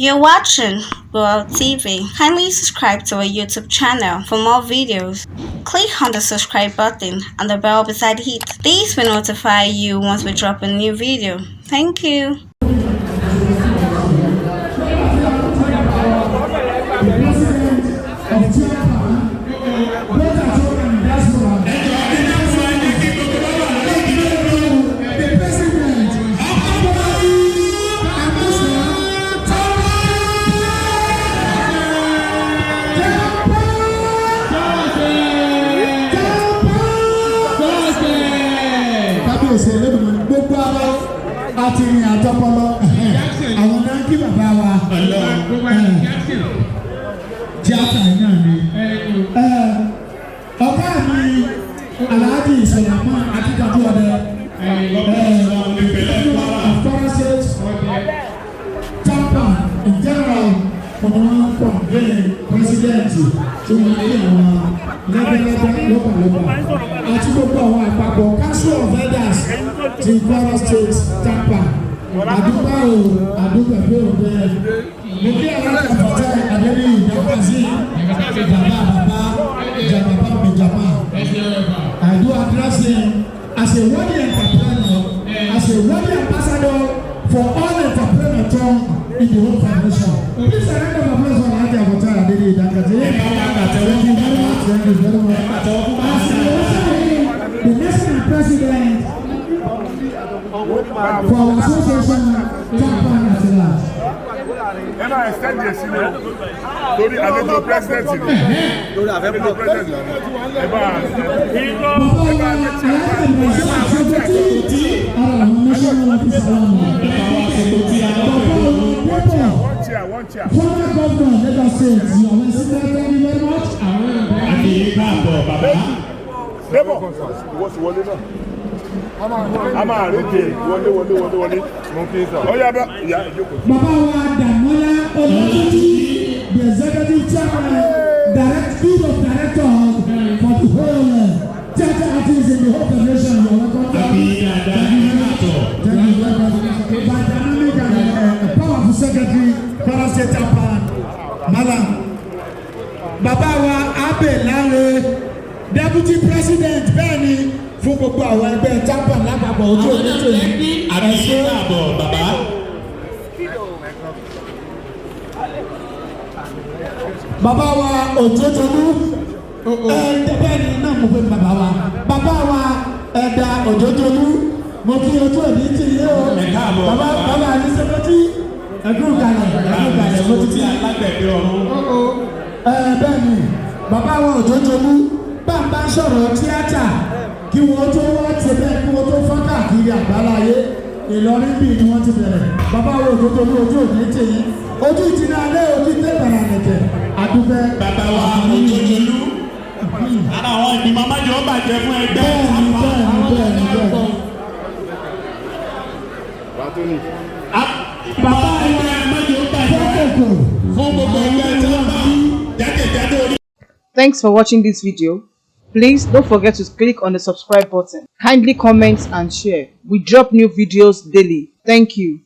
You're watching World TV. Kindly subscribe to our YouTube channel for more videos. Click on the subscribe button and the bell beside it. This will notify you once we drop a new video. Thank you. Àti ìrìn àjọpọlọ àwọn náà kí bàbá wa tíátà náà ni ọ̀gá mi Alhaji Sulaiman Akíkanjú Ọdẹ forces champion in general ọ̀nà kọ̀ọ̀dé president tí wọ́n ní àwọn lẹ́gbẹ̀lẹ́gbẹ̀ lọ́pọ̀lọpọ̀ àti gbogbo àwọn àpapọ̀ council of elders ti Kwara State Tampa àdúgbò àdúgbò bẹ́ẹ̀ mo kí alága fọ́tẹ́ àdébí ìdákàsí bàbá ìjàmbá I do address him as a worthy entrepreneur, as a worthy ambassador for all entrepreneurs in the whole foundation. Please, I have a place on Aja Botara Dede Dakati. Thank you very much. Thank you very much. As the national president for our association, Japan at large. And I extend the senior to the Adejo president. To the Adejo president. One chair. Former governor, Lagos State, you are thank you very much. What's one now? I'm a ready. One. Oh yeah, but yeah. Baba wa Damola Olojiji, the executive chairman, board of directors for the whole theatre artists in the whole federation. You are welcome. Thank you very much. By dynamic and powerful secretary, Kwara State Chairman, Malam. Baba wa Abe Lare, deputy president Benny. Fún gbogbo àwọn ẹgbẹ́ Japan lápapọ̀ ojú oníṣẹ́ yìí àrẹ̀ṣe àbọ̀ bàbá. Bàbá wa Òjòjòlú bẹ́ẹ̀ ni náà mo fẹ́ bàbá wa. Bàbá wa Ẹ̀dà Òjòjòlú mo kí ojú òní ti yé o. Bàbá Anísẹ́kọ́tì ẹ̀dùn ìgbàlẹ̀ mo ti ti alágbẹ̀dẹ ọ̀run. Bẹ́ẹ̀ ni bàbá wa Òjòjòlú bá ń bá sọ̀rọ̀ tíátà. Kí wọ́n tó wá ti bẹ́ẹ̀ kí wọ́n tó fọ́n káàkiri àgbáláyé Ìlọrin bíi ni wọ́n ti bẹ̀rẹ̀ bàbá wo òjòjò ní ojú òní tèyí ojú ìtìní alẹ́ ojú tẹ́bàrà nìkẹ́ àdúgbẹ́. Bàbá wa Òjòjòlú ara àwọn ìgbìmọ̀ májò ó bàjẹ́ fún ẹgbẹ́. Bẹ́ẹ̀ni. Bàbá ẹgbẹ́ májò ó bàjẹ́ fún gbogbo ẹgbẹ́ tí wọ́n bá jákèjádò orí. Thanks for watching this video. Please don't forget to click on the subscribe button. Kindly comment and share. We drop new videos daily. Thank you.